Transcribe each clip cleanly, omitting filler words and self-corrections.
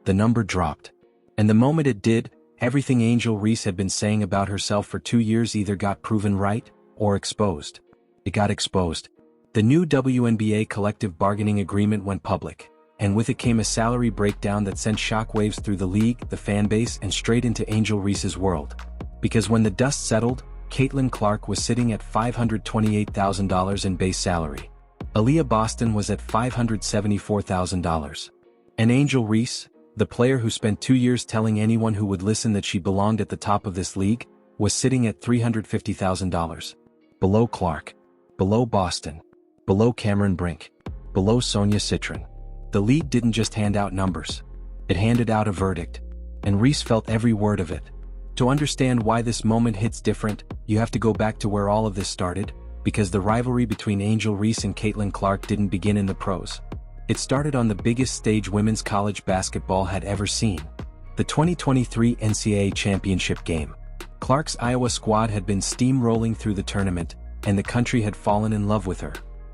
the number dropped. And the moment it did, everything Angel Reese had been saying about herself for 2 years either got proven right or exposed. It got exposed. The new WNBA collective bargaining agreement went public, and with it came a salary breakdown that sent shockwaves through the league, the fanbase, and straight into Angel Reese's world. Because when the dust settled, Caitlin Clark was sitting at $528,000 in base salary. Aaliyah Boston was at $574,000. And Angel Reese, the player who spent 2 years telling anyone who would listen that she belonged at the top of this league, was sitting at $350,000. Below Clark. Below Boston. Below Cameron Brink. Below Sonia Citron. The league didn't just hand out numbers. It handed out a verdict. And Reese felt every word of it. To understand why this moment hits different, you have to go back to where all of this started, because the rivalry between Angel Reese and Caitlin Clark didn't begin in the pros. It started on the biggest stage women's college basketball had ever seen. The 2023 NCAA championship game. Clark's Iowa squad had been steamrolling through the tournament, and the country had fallen in love with her.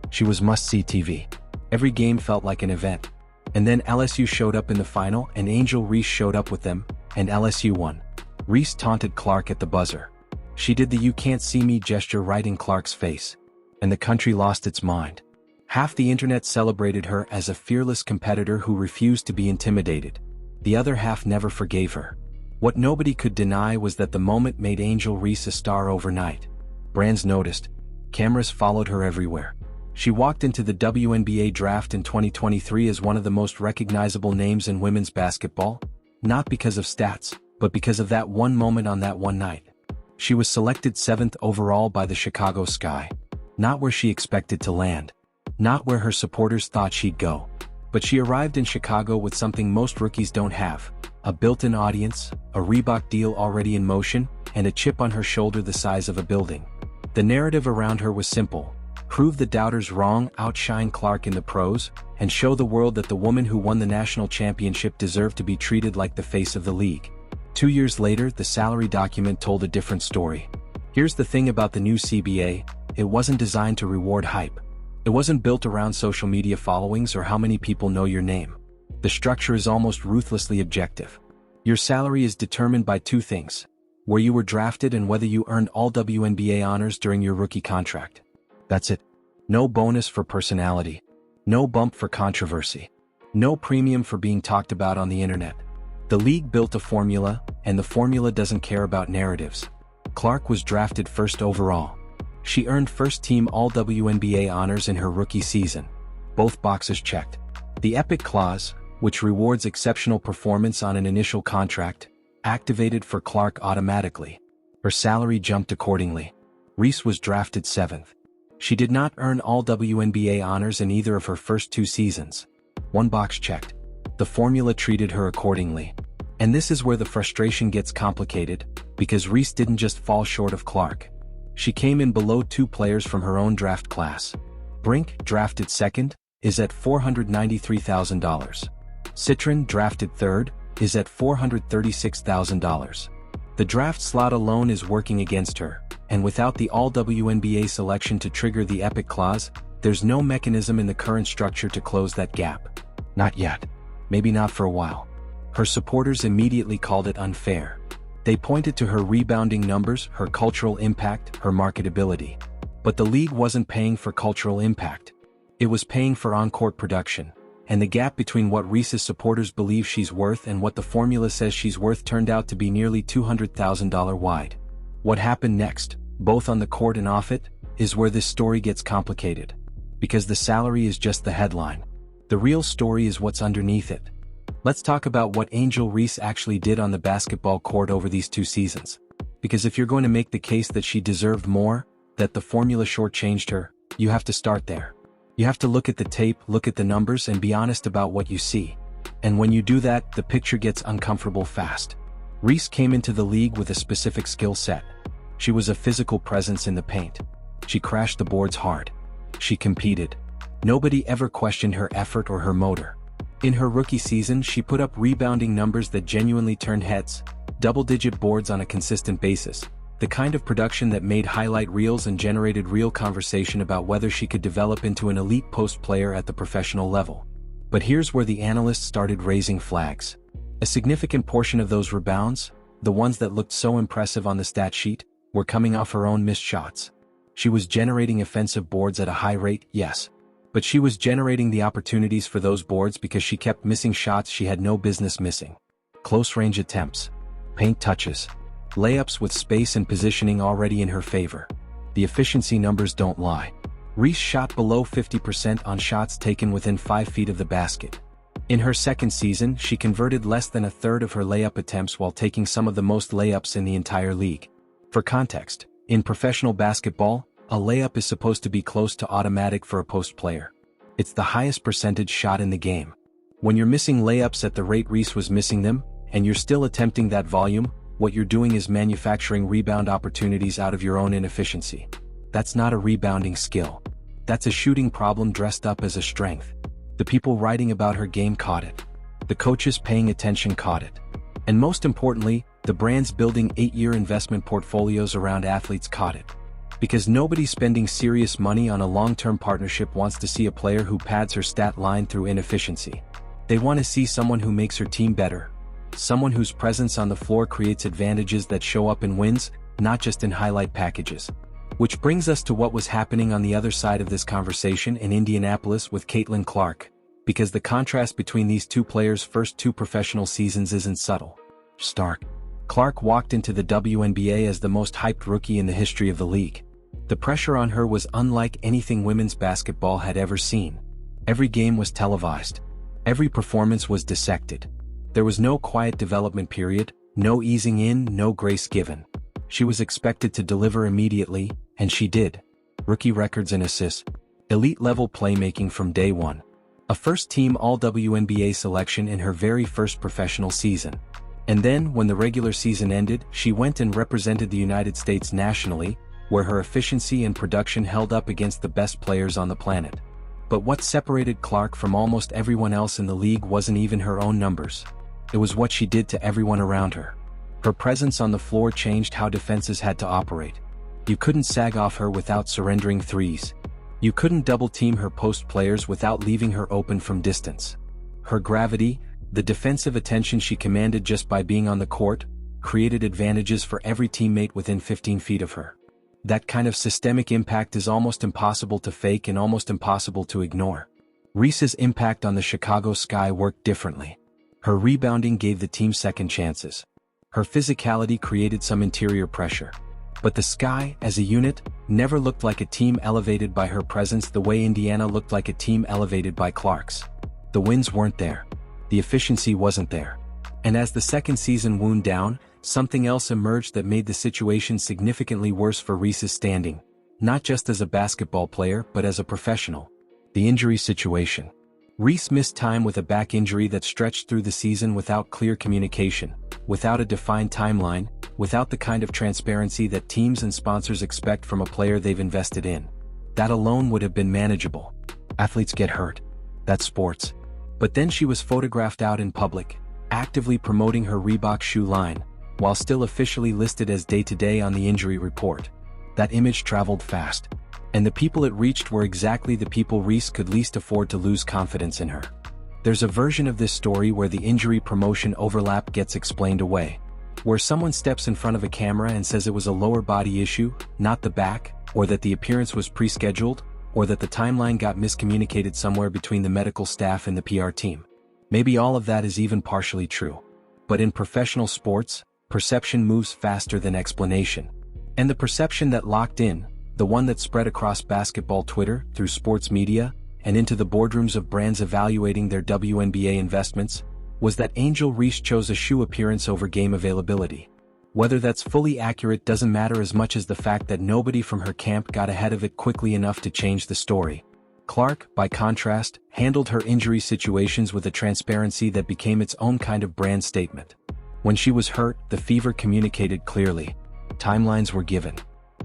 She was must-see TV. Every game felt like an event. And then LSU showed up in the final, and Angel Reese showed up with them, and LSU won. Reese taunted Clark at the buzzer. She did the "you can't see me" gesture right in Clark's face. And the country lost its mind. Half the internet celebrated her as a fearless competitor who refused to be intimidated. The other half never forgave her. What nobody could deny was that the moment made Angel Reese a star overnight. Brands noticed. Cameras followed her everywhere. She walked into the WNBA draft in 2023 as one of the most recognizable names in women's basketball, not because of stats, but because of that one moment on that one night. She was selected 7th overall by the Chicago Sky. Not where she expected to land. Not where her supporters thought she'd go. But she arrived in Chicago with something most rookies don't have: a built-in audience, a Reebok deal already in motion, and a chip on her shoulder the size of a building. The narrative around her was simple: prove the doubters wrong, outshine Clark in the pros, and show the world that the woman who won the national championship deserved to be treated like the face of the league. 2 years later, the salary document told a different story. Here's the thing about the new CBA: it wasn't designed to reward hype. It wasn't built around social media followings or how many people know your name. The structure is almost ruthlessly objective. Your salary is determined by 2 things: where you were drafted and whether you earned all WNBA honors during your rookie contract. That's it. No bonus for personality. No bump for controversy. No premium for being talked about on the internet. The league built a formula, and the formula doesn't care about narratives. Clark was drafted 1st overall. She earned first-team All-WNBA honors in her rookie season. Both boxes checked. The Epic Clause, which rewards exceptional performance on an initial contract, activated for Clark automatically. Her salary jumped accordingly. Reese was drafted 7th. She did not earn All-WNBA honors in either of her first 2 seasons. One box checked. The formula treated her accordingly. And this is where the frustration gets complicated, because Reese didn't just fall short of Clark. She came in below 2 players from her own draft class. Brink, drafted 2nd, is at $493,000. Citron, drafted 3rd, is at $436,000. The draft slot alone is working against her, and without the All-WNBA selection to trigger the Epic Clause, there's no mechanism in the current structure to close that gap. Not yet. Maybe not for a while. Her supporters immediately called it unfair. They pointed to her rebounding numbers, her cultural impact, her marketability. But the league wasn't paying for cultural impact. It was paying for on-court production, and the gap between what Reese's supporters believe she's worth and what the formula says she's worth turned out to be nearly $200,000 wide. What happened next, both on the court and off it, is where this story gets complicated. Because the salary is just the headline. The real story is what's underneath it. Let's talk about what Angel Reese actually did on the basketball court over these 2 seasons. Because if you're going to make the case that she deserved more, that the formula shortchanged her, you have to start there. You have to look at the tape, look at the numbers, and be honest about what you see. And when you do that, the picture gets uncomfortable fast. Reese came into the league with a specific skill set. She was a physical presence in the paint. She crashed the boards hard. She competed. Nobody ever questioned her effort or her motor. In her rookie season, she put up rebounding numbers that genuinely turned heads, double-digit boards on a consistent basis, the kind of production that made highlight reels and generated real conversation about whether she could develop into an elite post player at the professional level. But here's where the analysts started raising flags. A significant portion of those rebounds, the ones that looked so impressive on the stat sheet, were coming off her own missed shots. She was generating offensive boards at a high rate, yes. But she was generating the opportunities for those boards because she kept missing shots she had no business missing. Close-range attempts, paint touches, layups with space and positioning already in her favor. The efficiency numbers don't lie. Reese shot below 50% on shots taken within 5 feet of the basket. In her second season, she converted less than a third of her layup attempts while taking some of the most layups in the entire league. For context, in professional basketball, a layup is supposed to be close to automatic for a post player. It's the highest percentage shot in the game. When you're missing layups at the rate Reese was missing them, and you're still attempting that volume, what you're doing is manufacturing rebound opportunities out of your own inefficiency. That's not a rebounding skill. That's a shooting problem dressed up as a strength. The people writing about her game caught it. The coaches paying attention caught it. And most importantly, the brands building 8-year investment portfolios around athletes caught it. Because nobody spending serious money on a long-term partnership wants to see a player who pads her stat line through inefficiency. They want to see someone who makes her team better. Someone whose presence on the floor creates advantages that show up in wins, not just in highlight packages. Which brings us to what was happening on the other side of this conversation in Indianapolis with Caitlin Clark, because the contrast between these two players' first 2 professional seasons isn't subtle. Stark. Clark walked into the WNBA as the most hyped rookie in the history of the league. The pressure on her was unlike anything women's basketball had ever seen. Every game was televised. Every performance was dissected. There was no quiet development period, no easing in, no grace given. She was expected to deliver immediately, and she did. Rookie records and assists. Elite-level playmaking from day one. A first-team All-WNBA selection in her very first professional season. And then, when the regular season ended, she went and represented the United States nationally, where her efficiency and production held up against the best players on the planet. But what separated Clark from almost everyone else in the league wasn't even her own numbers. It was what she did to everyone around her. Her presence on the floor changed how defenses had to operate. You couldn't sag off her without surrendering threes. You couldn't double-team her post players without leaving her open from distance. Her gravity, the defensive attention she commanded just by being on the court, created advantages for every teammate within 15 feet of her. That kind of systemic impact is almost impossible to fake and almost impossible to ignore. Reese's impact on the Chicago Sky worked differently. Her rebounding gave the team second chances. Her physicality created some interior pressure. But the Sky, as a unit, never looked like a team elevated by her presence the way Indiana looked like a team elevated by Clark's. The wins weren't there. The efficiency wasn't there. And as the second season wound down, something else emerged that made the situation significantly worse for Reese's standing, not just as a basketball player but as a professional. The injury situation. Reese missed time with a back injury that stretched through the season without clear communication, without a defined timeline, without the kind of transparency that teams and sponsors expect from a player they've invested in. That alone would have been manageable. Athletes get hurt. That's sports. But then she was photographed out in public, actively promoting her Reebok shoe line, while still officially listed as day-to-day on the injury report. That image traveled fast. And the people it reached were exactly the people Reese could least afford to lose confidence in her. There's a version of this story where the injury promotion overlap gets explained away. Where someone steps in front of a camera and says it was a lower body issue, not the back, or that the appearance was pre-scheduled, or that the timeline got miscommunicated somewhere between the medical staff and the PR team. Maybe all of that is even partially true. But in professional sports, perception moves faster than explanation. And the perception that locked in, the one that spread across basketball Twitter, through sports media, and into the boardrooms of brands evaluating their WNBA investments, was that Angel Reese chose a shoe appearance over game availability. Whether that's fully accurate doesn't matter as much as the fact that nobody from her camp got ahead of it quickly enough to change the story. Clark, by contrast, handled her injury situations with a transparency that became its own kind of brand statement. When she was hurt, the Fever communicated clearly. Timelines were given.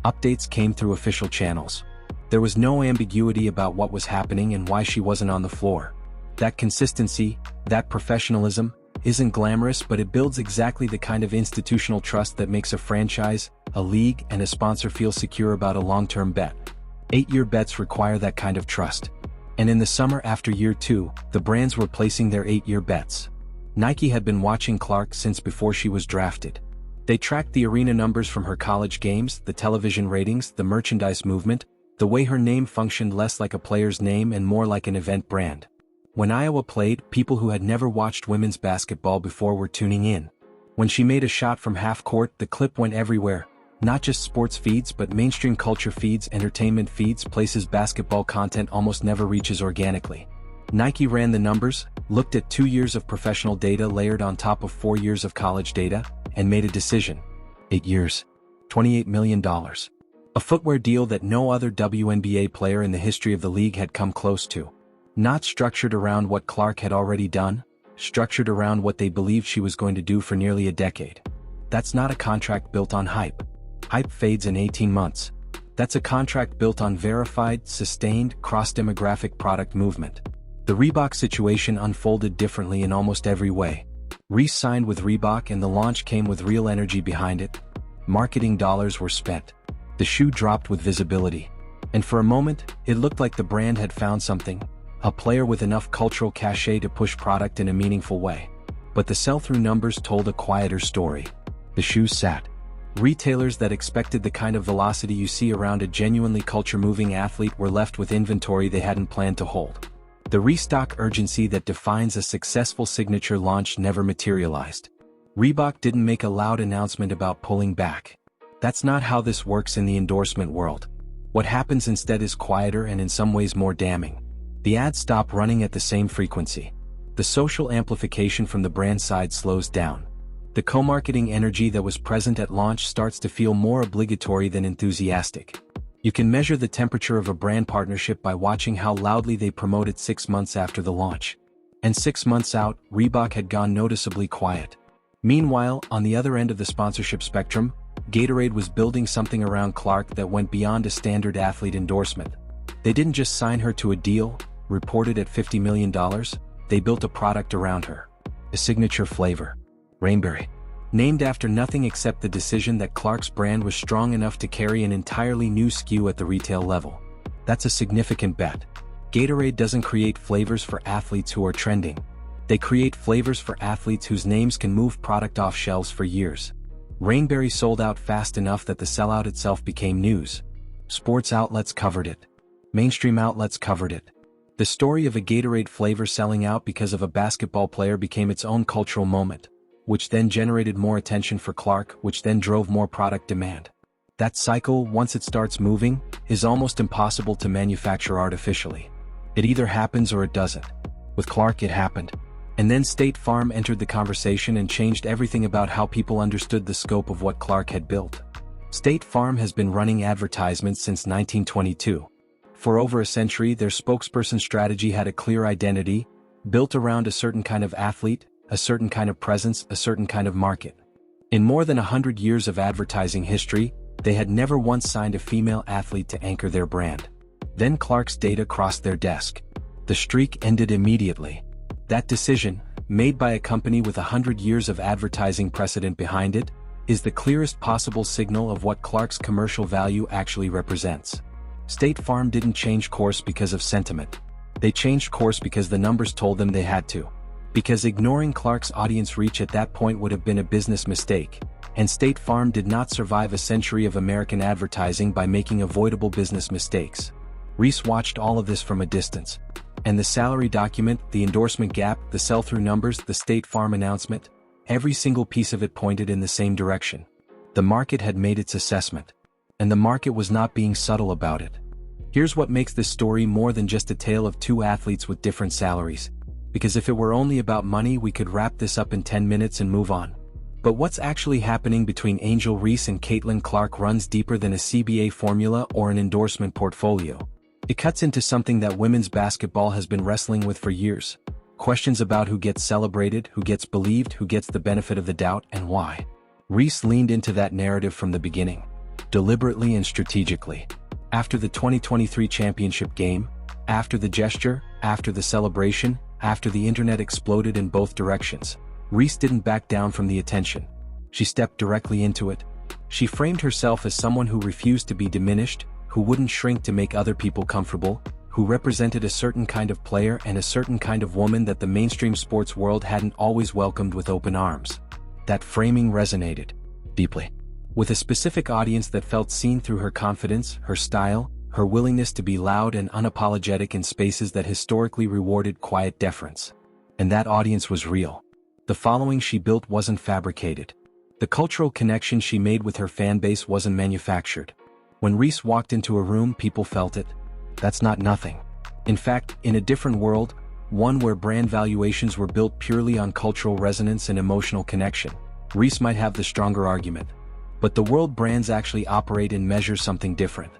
Updates came through official channels. There was no ambiguity about what was happening and why she wasn't on the floor. That consistency, that professionalism, isn't glamorous, but it builds exactly the kind of institutional trust that makes a franchise, a league, and a sponsor feel secure about a long-term bet. 8-year bets require that kind of trust. And in the summer after year 2, the brands were placing their 8-year bets. Nike had been watching Clark since before she was drafted. They tracked the arena numbers from her college games, the television ratings, the merchandise movement, the way her name functioned less like a player's name and more like an event brand. When Iowa played, people who had never watched women's basketball before were tuning in. When she made a shot from half court, the clip went everywhere. Not just sports feeds but mainstream culture feeds, entertainment feeds, places basketball content almost never reaches organically. Nike ran the numbers, looked at 2 years of professional data layered on top of 4 years of college data, and made a decision. 8 years. $28 million. A footwear deal that no other WNBA player in the history of the league had come close to. Not structured around what Clark had already done, structured around what they believed she was going to do for nearly a decade. That's not a contract built on hype. Hype fades in 18 months. That's a contract built on verified, sustained, cross-demographic product movement. The Reebok situation unfolded differently in almost every way. Reese signed with Reebok and the launch came with real energy behind it. Marketing dollars were spent. The shoe dropped with visibility. And for a moment, it looked like the brand had found something, a player with enough cultural cachet to push product in a meaningful way. But the sell-through numbers told a quieter story. The shoes sat. Retailers that expected the kind of velocity you see around a genuinely culture-moving athlete were left with inventory they hadn't planned to hold. The restock urgency that defines a successful signature launch never materialized. Reebok didn't make a loud announcement about pulling back. That's not how this works in the endorsement world. What happens instead is quieter and in some ways more damning. The ads stop running at the same frequency. The social amplification from the brand side slows down. The co-marketing energy that was present at launch starts to feel more obligatory than enthusiastic. You can measure the temperature of a brand partnership by watching how loudly they promote it 6 months after the launch. And 6 months out, Reebok had gone noticeably quiet. Meanwhile, on the other end of the sponsorship spectrum, Gatorade was building something around Clark that went beyond a standard athlete endorsement. They didn't just sign her to a deal, reported at $50 million, they built a product around her. A signature flavor. Rainberry. Named after nothing except the decision that Clark's brand was strong enough to carry an entirely new SKU at the retail level. That's a significant bet. Gatorade doesn't create flavors for athletes who are trending. They create flavors for athletes whose names can move product off shelves for years. Rainberry sold out fast enough that the sellout itself became news. Sports outlets covered it. Mainstream outlets covered it. The story of a Gatorade flavor selling out because of a basketball player became its own cultural moment, which then generated more attention for Clark, which then drove more product demand. That cycle, once it starts moving, is almost impossible to manufacture artificially. It either happens or it doesn't. With Clark it happened. And then State Farm entered the conversation and changed everything about how people understood the scope of what Clark had built. State Farm has been running advertisements since 1922. For over a century, their spokesperson strategy had a clear identity, built around a certain kind of athlete, a certain kind of presence, a certain kind of market. In more than 100 years of advertising history, they had never once signed a female athlete to anchor their brand. Then Clark's data crossed their desk. The streak ended immediately. That decision, made by a company with 100 years of advertising precedent behind it, is the clearest possible signal of what Clark's commercial value actually represents. State Farm didn't change course because of sentiment. They changed course because the numbers told them they had to. Because ignoring Clark's audience reach at that point would have been a business mistake, and State Farm did not survive a century of American advertising by making avoidable business mistakes. Reese watched all of this from a distance. And the salary document, the endorsement gap, the sell-through numbers, the State Farm announcement, every single piece of it pointed in the same direction. The market had made its assessment. And the market was not being subtle about it. Here's what makes this story more than just a tale of two athletes with different salaries. Because if it were only about money, we could wrap this up in 10 minutes and move on. But what's actually happening between Angel Reese and Caitlin Clark runs deeper than a CBA formula or an endorsement portfolio. It cuts into something that women's basketball has been wrestling with for years. Questions about who gets celebrated, who gets believed, who gets the benefit of the doubt, and why. Reese leaned into that narrative from the beginning. Deliberately and strategically. After the 2023 championship game, after the gesture, after the celebration, after the internet exploded in both directions, Reese didn't back down from the attention. She stepped directly into it. She framed herself as someone who refused to be diminished, who wouldn't shrink to make other people comfortable, who represented a certain kind of player and a certain kind of woman that the mainstream sports world hadn't always welcomed with open arms. That framing resonated deeply with a specific audience that felt seen through her confidence, her style, her willingness to be loud and unapologetic in spaces that historically rewarded quiet deference. And that audience was real. The following she built wasn't fabricated. The cultural connection she made with her fan base wasn't manufactured. When Reese walked into a room, people felt it. That's not nothing. In fact, in a different world, one where brand valuations were built purely on cultural resonance and emotional connection, Reese might have the stronger argument. But the world brands actually operate and measure something different.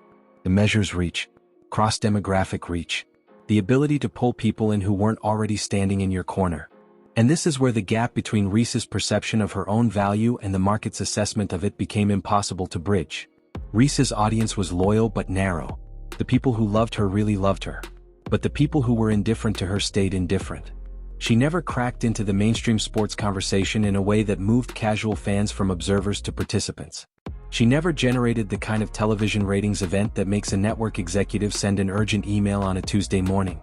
The measures reach, cross-demographic reach, the ability to pull people in who weren't already standing in your corner. And this is where the gap between Reese's perception of her own value and the market's assessment of it became impossible to bridge. Reese's audience was loyal but narrow. The people who loved her really loved her. But the people who were indifferent to her stayed indifferent. She never cracked into the mainstream sports conversation in a way that moved casual fans from observers to participants. She never generated the kind of television ratings event that makes a network executive send an urgent email on a Tuesday morning.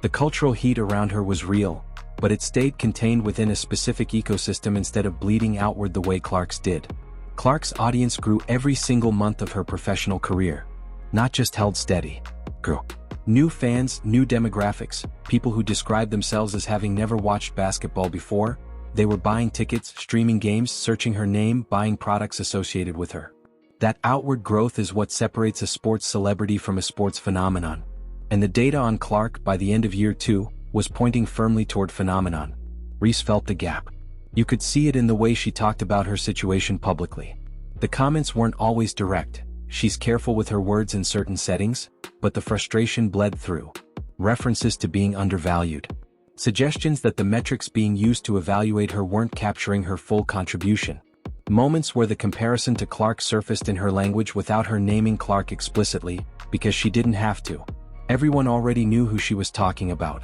The cultural heat around her was real, but it stayed contained within a specific ecosystem instead of bleeding outward the way Clark's did. Clark's audience grew every single month of her professional career. Not just held steady, grew. New fans, new demographics, people who described themselves as having never watched basketball before. They were buying tickets, streaming games, searching her name, buying products associated with her. That outward growth is what separates a sports celebrity from a sports phenomenon. And the data on Clark by the end of year 2 was pointing firmly toward phenomenon. Reese felt the gap. You could see it in the way she talked about her situation publicly. The comments weren't always direct. She's careful with her words in certain settings, but the frustration bled through. References to being undervalued. Suggestions that the metrics being used to evaluate her weren't capturing her full contribution. Moments where the comparison to Clark surfaced in her language without her naming Clark explicitly, because she didn't have to. Everyone already knew who she was talking about.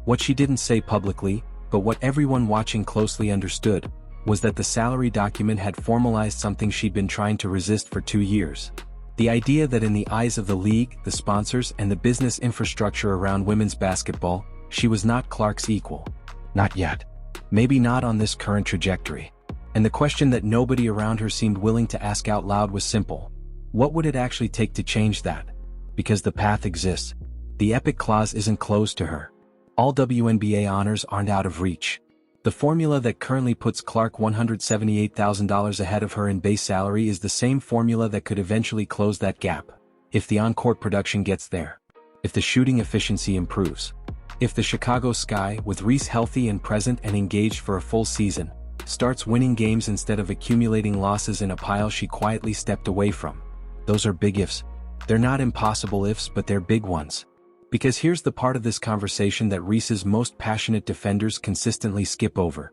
What she didn't say publicly, but what everyone watching closely understood, was that the salary document had formalized something she'd been trying to resist for 2 years. The idea that in the eyes of the league, the sponsors, and the business infrastructure around women's basketball, she was not Clark's equal. Not yet. Maybe not on this current trajectory. And the question that nobody around her seemed willing to ask out loud was simple. What would it actually take to change that? Because the path exists. The epic clause isn't closed to her. All WNBA honors aren't out of reach. The formula that currently puts Clark $178,000 ahead of her in base salary is the same formula that could eventually close that gap. If the on-court production gets there. If the shooting efficiency improves. If the Chicago Sky, with Reese healthy and present and engaged for a full season, starts winning games instead of accumulating losses in a pile she quietly stepped away from. Those are big ifs. They're not impossible ifs, but they're big ones. Because here's the part of this conversation that Reese's most passionate defenders consistently skip over.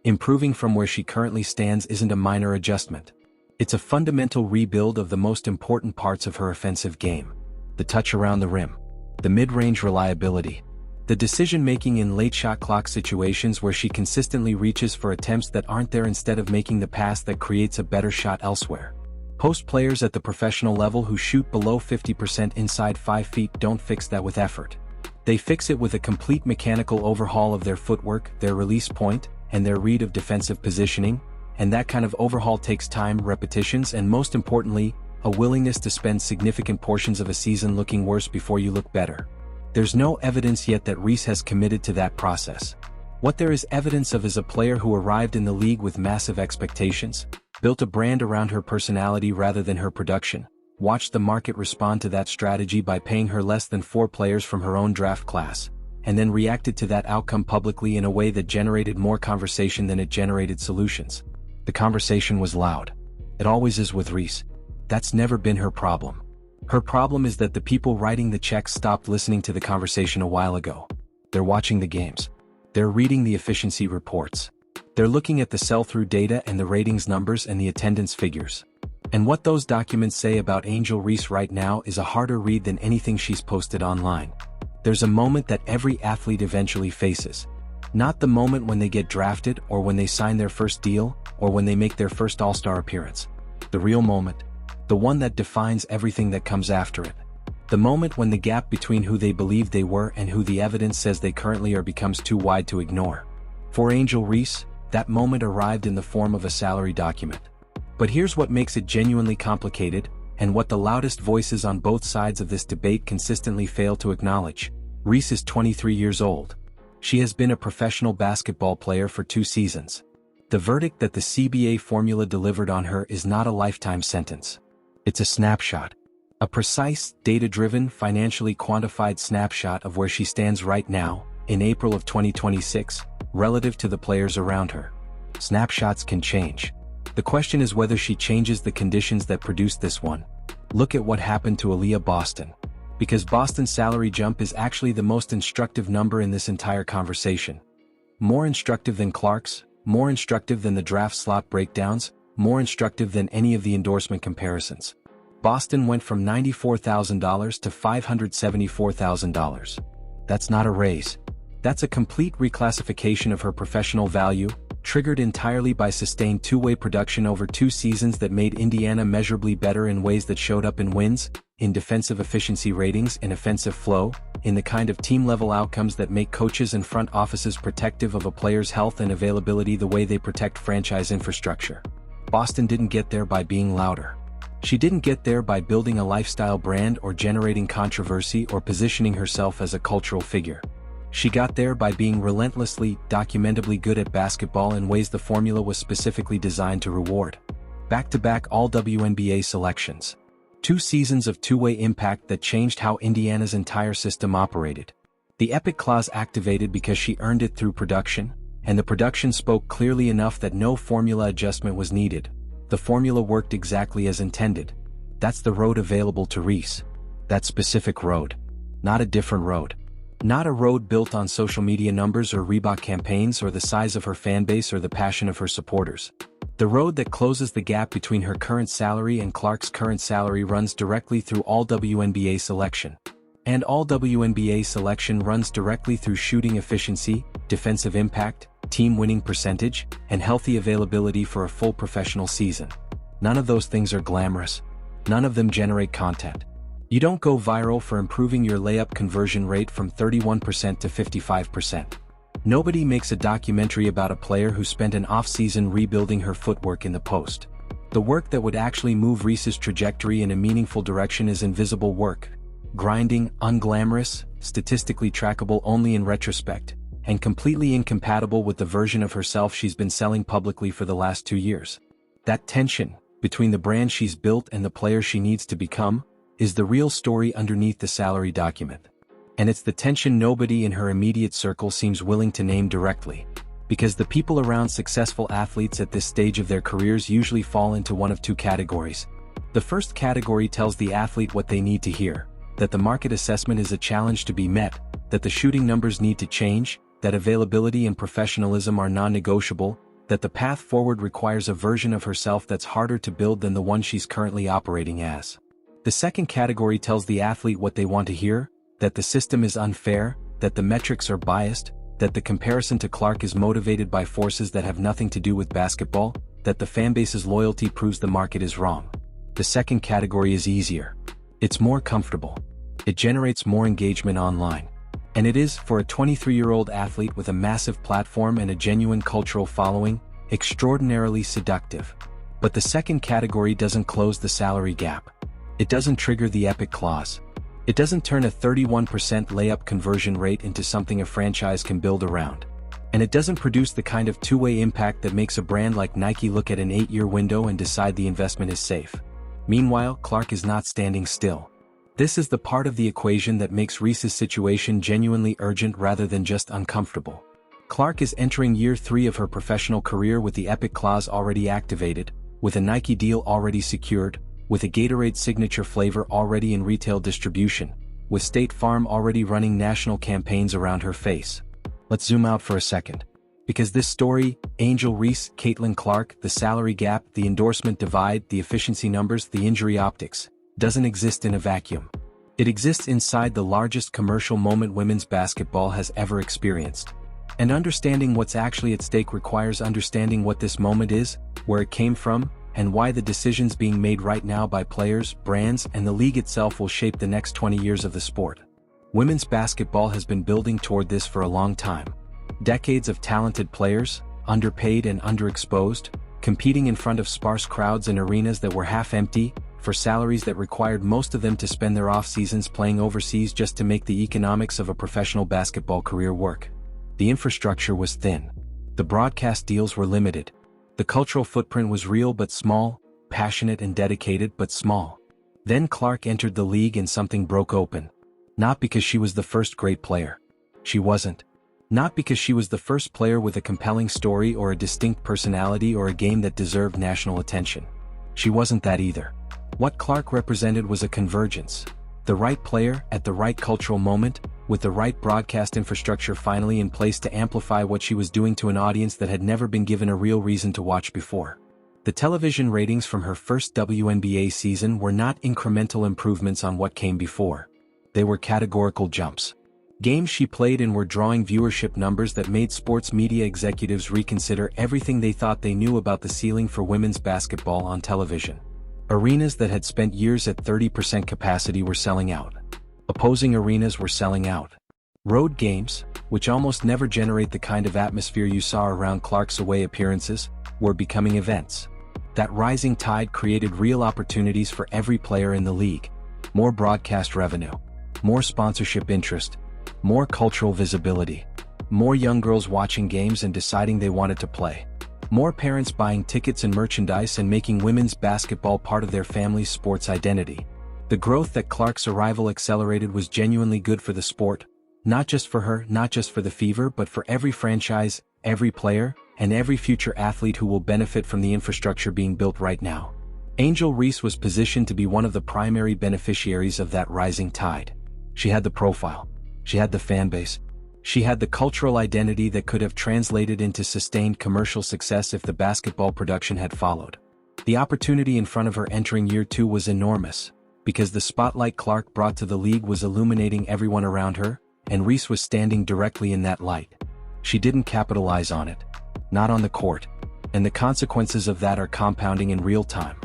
Improving from where she currently stands isn't a minor adjustment. It's a fundamental rebuild of the most important parts of her offensive game. The touch around the rim. The mid-range reliability. The decision-making in late shot clock situations where she consistently reaches for attempts that aren't there instead of making the pass that creates a better shot elsewhere. Post players at the professional level who shoot below 50% inside 5 feet don't fix that with effort. They fix it with a complete mechanical overhaul of their footwork, their release point, and their read of defensive positioning, and that kind of overhaul takes time, repetitions, and most importantly, a willingness to spend significant portions of a season looking worse before you look better. There's no evidence yet that Reese has committed to that process. What there is evidence of is a player who arrived in the league with massive expectations, built a brand around her personality rather than her production, watched the market respond to that strategy by paying her less than 4 players from her own draft class, and then reacted to that outcome publicly in a way that generated more conversation than it generated solutions. The conversation was loud. It always is with Reese. That's never been her problem. Her problem is that the people writing the checks stopped listening to the conversation a while ago. They're watching the games. They're reading the efficiency reports. They're looking at the sell-through data and the ratings numbers and the attendance figures. And what those documents say about Angel Reese right now is a harder read than anything she's posted online. There's a moment that every athlete eventually faces. Not the moment when they get drafted or when they sign their first deal or when they make their first All-Star appearance. The real moment. The one that defines everything that comes after it. The moment when the gap between who they believed they were and who the evidence says they currently are becomes too wide to ignore. For Angel Reese, that moment arrived in the form of a salary document. But here's what makes it genuinely complicated, and what the loudest voices on both sides of this debate consistently fail to acknowledge. Reese is 23 years old. She has been a professional basketball player for 2 seasons. The verdict that the CBA formula delivered on her is not a lifetime sentence. It's a snapshot. A precise, data-driven, financially quantified snapshot of where she stands right now, in April of 2026, relative to the players around her. Snapshots can change. The question is whether she changes the conditions that produced this one. Look at what happened to Aaliyah Boston. Because Boston's salary jump is actually the most instructive number in this entire conversation. More instructive than Clark's, more instructive than the draft slot breakdowns, more instructive than any of the endorsement comparisons. Boston went from $94,000 to $574,000. That's not a raise. That's a complete reclassification of her professional value, triggered entirely by sustained two-way production over 2 seasons that made Indiana measurably better in ways that showed up in wins, in defensive efficiency ratings and offensive flow, in the kind of team-level outcomes that make coaches and front offices protective of a player's health and availability the way they protect franchise infrastructure. Boston didn't get there by being louder. She didn't get there by building a lifestyle brand or generating controversy or positioning herself as a cultural figure. She got there by being relentlessly, documentably good at basketball in ways the formula was specifically designed to reward. Back-to-back All-WNBA selections. 2 seasons of two-way impact that changed how Indiana's entire system operated. The epic clause activated because she earned it through production, and the production spoke clearly enough that no formula adjustment was needed. The formula worked exactly as intended. That's the road available to Reese. That specific road. Not a different road. Not a road built on social media numbers or Reebok campaigns or the size of her fanbase or the passion of her supporters. The road that closes the gap between her current salary and Clark's current salary runs directly through All-WNBA selection. And All-WNBA selection runs directly through shooting efficiency, defensive impact, team winning percentage, and healthy availability for a full professional season. None of those things are glamorous. None of them generate content. You don't go viral for improving your layup conversion rate from 31% to 55%. Nobody makes a documentary about a player who spent an off-season rebuilding her footwork in the post. The work that would actually move Reese's trajectory in a meaningful direction is invisible work. Grinding, unglamorous, statistically trackable only in retrospect, and completely incompatible with the version of herself she's been selling publicly for the last 2 years. That tension, between the brand she's built and the player she needs to become, is the real story underneath the salary document. And it's the tension nobody in her immediate circle seems willing to name directly. Because the people around successful athletes at this stage of their careers usually fall into one of 2 categories. The first category tells the athlete what they need to hear, that the market assessment is a challenge to be met, that the shooting numbers need to change, that availability and professionalism are non-negotiable, that the path forward requires a version of herself that's harder to build than the one she's currently operating as. The second category tells the athlete what they want to hear, that the system is unfair, that the metrics are biased, that the comparison to Clark is motivated by forces that have nothing to do with basketball, that the fanbase's loyalty proves the market is wrong. The second category is easier. It's more comfortable. It generates more engagement online. And it is, for a 23-year-old athlete with a massive platform and a genuine cultural following, extraordinarily seductive. But the second category doesn't close the salary gap. It doesn't trigger the epic clause. It doesn't turn a 31% layup conversion rate into something a franchise can build around. And it doesn't produce the kind of two-way impact that makes a brand like Nike look at an 8-year window and decide the investment is safe. Meanwhile, Clark is not standing still. This is the part of the equation that makes Reese's situation genuinely urgent rather than just uncomfortable. Clark is entering year 3 of her professional career with the epic clause already activated, with a Nike deal already secured, with a Gatorade signature flavor already in retail distribution, with State Farm already running national campaigns around her face. Let's zoom out for a second. Because this story, Angel Reese, Caitlin Clark, the salary gap, the endorsement divide, the efficiency numbers, the injury optics, doesn't exist in a vacuum. It exists inside the largest commercial moment women's basketball has ever experienced. And understanding what's actually at stake requires understanding what this moment is, where it came from, and why the decisions being made right now by players, brands, and the league itself will shape the next 20 years of the sport. Women's basketball has been building toward this for a long time. Decades of talented players, underpaid and underexposed, competing in front of sparse crowds in arenas that were half empty, for salaries that required most of them to spend their off-seasons playing overseas just to make the economics of a professional basketball career work. The infrastructure was thin. The broadcast deals were limited. The cultural footprint was real but small, passionate and dedicated but small. Then Clark entered the league and something broke open. Not because she was the first great player. She wasn't. Not because she was the first player with a compelling story or a distinct personality or a game that deserved national attention. She wasn't that either. What Clark represented was a convergence. The right player at the right cultural moment, with the right broadcast infrastructure finally in place to amplify what she was doing to an audience that had never been given a real reason to watch before. The television ratings from her first WNBA season were not incremental improvements on what came before. They were categorical jumps. Games she played in were drawing viewership numbers that made sports media executives reconsider everything they thought they knew about the ceiling for women's basketball on television. Arenas that had spent years at 30% capacity were selling out. Opposing arenas were selling out. Road games, which almost never generate the kind of atmosphere you saw around Clark's away appearances, were becoming events. That rising tide created real opportunities for every player in the league. More broadcast revenue. More sponsorship interest. More cultural visibility. More young girls watching games and deciding they wanted to play. More parents buying tickets and merchandise and making women's basketball part of their family's sports identity. The growth that Clark's arrival accelerated was genuinely good for the sport, not just for her, not just for the Fever, but for every franchise, every player, and every future athlete who will benefit from the infrastructure being built right now. Angel Reese was positioned to be one of the primary beneficiaries of that rising tide. She had the profile. She had the fan base. She had the cultural identity that could have translated into sustained commercial success if the basketball production had followed. The opportunity in front of her entering year 2 was enormous, because the spotlight Clark brought to the league was illuminating everyone around her, and Reese was standing directly in that light. She didn't capitalize on it. Not on the court. And the consequences of that are compounding in real time.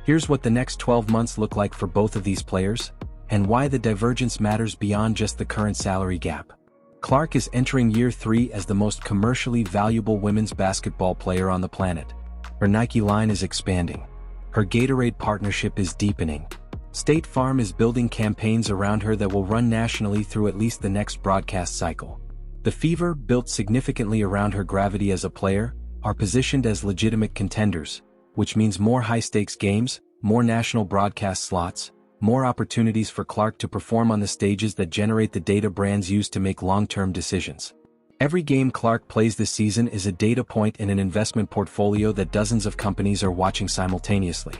Here's what the next 12 months look like for both of these players, and why the divergence matters beyond just the current salary gap. Clark is entering year 3 as the most commercially valuable women's basketball player on the planet. Her Nike line is expanding. Her Gatorade partnership is deepening. State Farm is building campaigns around her that will run nationally through at least the next broadcast cycle. The Fever, built significantly around her gravity as a player, are positioned as legitimate contenders, which means more high-stakes games, more national broadcast slots, more opportunities for Clark to perform on the stages that generate the data brands use to make long-term decisions. Every game Clark plays this season is a data point in an investment portfolio that dozens of companies are watching simultaneously.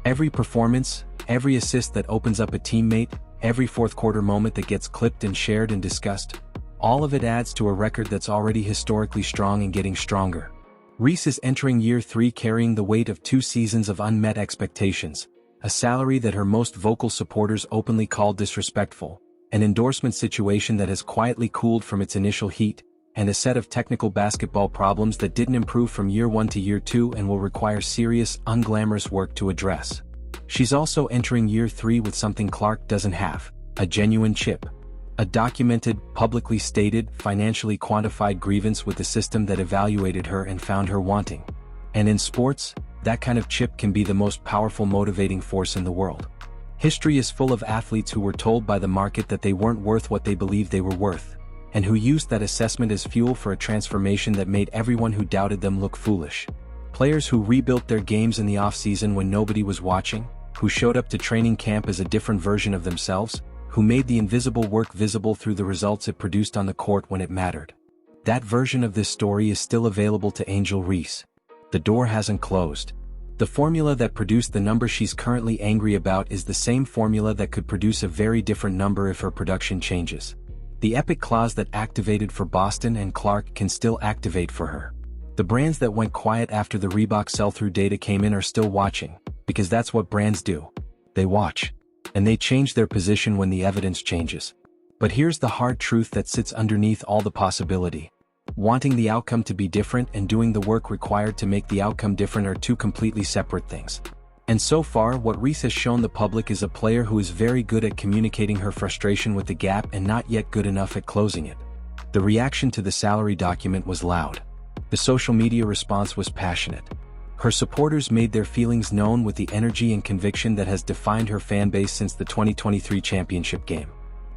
Every performance, every assist that opens up a teammate, every fourth-quarter moment that gets clipped and shared and discussed, all of it adds to a record that's already historically strong and getting stronger. Reese is entering year 3 carrying the weight of 2 seasons of unmet expectations, a salary that her most vocal supporters openly call disrespectful, an endorsement situation that has quietly cooled from its initial heat, and a set of technical basketball problems that didn't improve from year 1 to year 2 and will require serious, unglamorous work to address. She's also entering year 3 with something Clark doesn't have, a genuine chip. A documented, publicly stated, financially quantified grievance with the system that evaluated her and found her wanting. And in sports, that kind of chip can be the most powerful motivating force in the world. History is full of athletes who were told by the market that they weren't worth what they believed they were worth, and who used that assessment as fuel for a transformation that made everyone who doubted them look foolish. Players who rebuilt their games in the off-season when nobody was watching, who showed up to training camp as a different version of themselves, who made the invisible work visible through the results it produced on the court when it mattered. That version of this story is still available to Angel Reese. The door hasn't closed. The formula that produced the number she's currently angry about is the same formula that could produce a very different number if her production changes. The epic clause that activated for Boston and Clark can still activate for her. The brands that went quiet after the Reebok sell-through data came in are still watching, because that's what brands do. They watch. And they change their position when the evidence changes. But here's the hard truth that sits underneath all the possibility. Wanting the outcome to be different and doing the work required to make the outcome different are two completely separate things. And so far, what Reese has shown the public is a player who is very good at communicating her frustration with the gap and not yet good enough at closing it. The reaction to the salary document was loud. The social media response was passionate. Her supporters made their feelings known with the energy and conviction that has defined her fanbase since the 2023 championship game.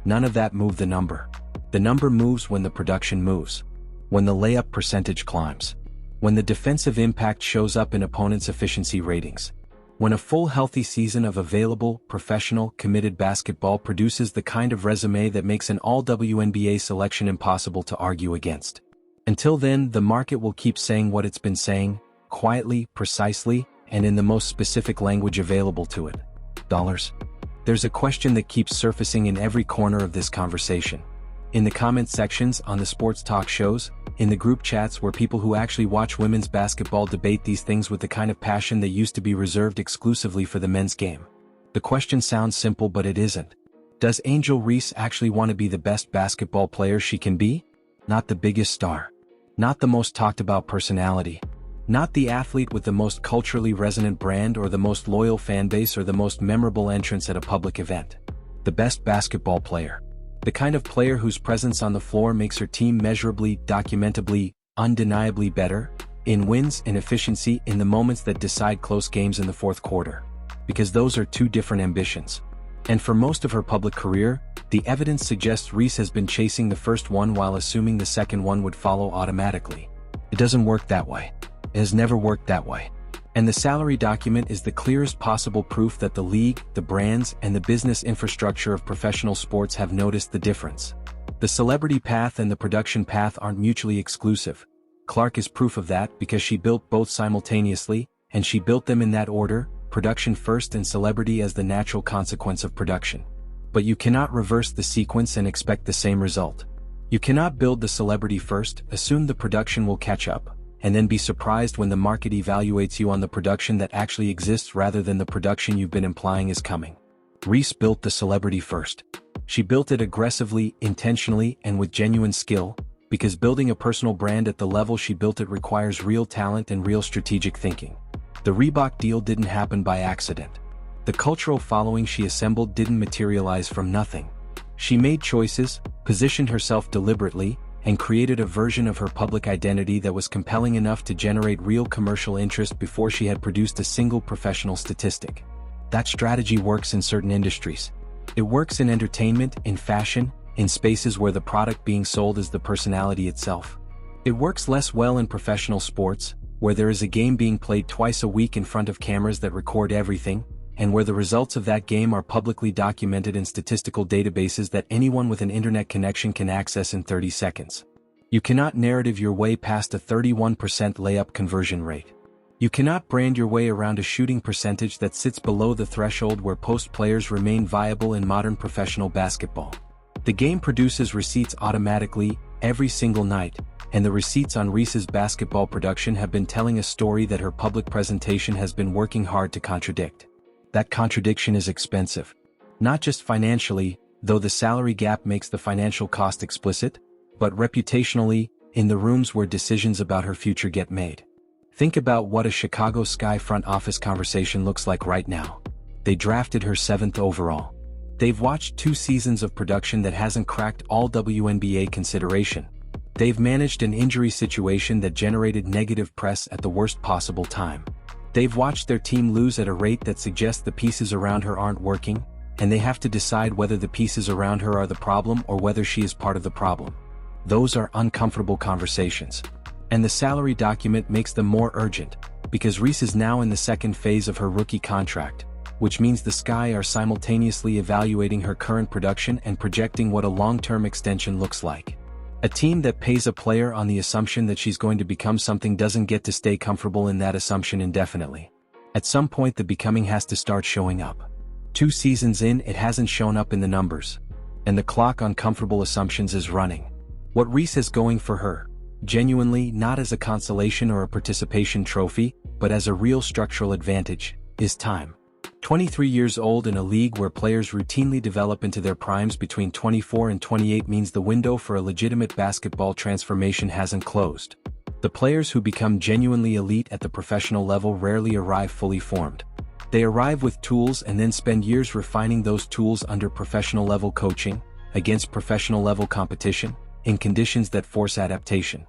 None of that moved the number. The number moves when the production moves. When the layup percentage climbs. When the defensive impact shows up in opponents' efficiency ratings. When a full healthy season of available, professional, committed basketball produces the kind of resume that makes an all-WNBA selection impossible to argue against. Until then, the market will keep saying what it's been saying, quietly, precisely, and in the most specific language available to it. Dollars. There's a question that keeps surfacing in every corner of this conversation. In the comment sections on the sports talk shows, in the group chats where people who actually watch women's basketball debate these things with the kind of passion that used to be reserved exclusively for the men's game. The question sounds simple, but it isn't. Does Angel Reese actually want to be the best basketball player she can be? Not the biggest star. Not the most talked about personality. Not the athlete with the most culturally resonant brand or the most loyal fan base or the most memorable entrance at a public event. The best basketball player. The kind of player whose presence on the floor makes her team measurably, documentably, undeniably better, in wins, in efficiency, in the moments that decide close games in the fourth quarter. Because those are two different ambitions. And for most of her public career, the evidence suggests Reese has been chasing the first one while assuming the second one would follow automatically. It doesn't work that way. It has never worked that way. And the salary document is the clearest possible proof that the league, the brands, and the business infrastructure of professional sports have noticed the difference. The celebrity path and the production path aren't mutually exclusive. Clark is proof of that because she built both simultaneously, and she built them in that order, production first and celebrity as the natural consequence of production. But you cannot reverse the sequence and expect the same result. You cannot build the celebrity first, assume the production will catch up, and then be surprised when the market evaluates you on the production that actually exists rather than the production you've been implying is coming. Reese built the celebrity first. She built it aggressively, intentionally, and with genuine skill, because building a personal brand at the level she built it requires real talent and real strategic thinking. The Reebok deal didn't happen by accident. The cultural following she assembled didn't materialize from nothing. She made choices, positioned herself deliberately, and created a version of her public identity that was compelling enough to generate real commercial interest before she had produced a single professional statistic. That strategy works in certain industries. It works in entertainment, in fashion, in spaces where the product being sold is the personality itself. It works less well in professional sports, where there is a game being played twice a week in front of cameras that record everything, and where the results of that game are publicly documented in statistical databases that anyone with an internet connection can access in 30 seconds. You cannot narrative your way past a 31% layup conversion rate. You cannot brand your way around a shooting percentage that sits below the threshold where post players remain viable in modern professional basketball. The game produces receipts automatically, every single night, and the receipts on Reese's basketball production have been telling a story that her public presentation has been working hard to contradict. That contradiction is expensive. Not just financially, though the salary gap makes the financial cost explicit, but reputationally, in the rooms where decisions about her future get made. Think about what a Chicago Sky front office conversation looks like right now. They drafted her 7th overall. They've watched 2 seasons of production that hasn't cracked all WNBA consideration. They've managed an injury situation that generated negative press at the worst possible time. They've watched their team lose at a rate that suggests the pieces around her aren't working, and they have to decide whether the pieces around her are the problem or whether she is part of the problem. Those are uncomfortable conversations. And the salary document makes them more urgent, because Reese is now in the second phase of her rookie contract, which means the Sky are simultaneously evaluating her current production and projecting what a long-term extension looks like. A team that pays a player on the assumption that she's going to become something doesn't get to stay comfortable in that assumption indefinitely. At some point the becoming has to start showing up. 2 seasons in, it hasn't shown up in the numbers. And the clock on comfortable assumptions is running. What Reese has going for her, genuinely not as a consolation or a participation trophy, but as a real structural advantage, is time. 23 years old in a league where players routinely develop into their primes between 24 and 28 means the window for a legitimate basketball transformation hasn't closed. The players who become genuinely elite at the professional level rarely arrive fully formed. They arrive with tools and then spend years refining those tools under professional level coaching, against professional level competition, in conditions that force adaptation.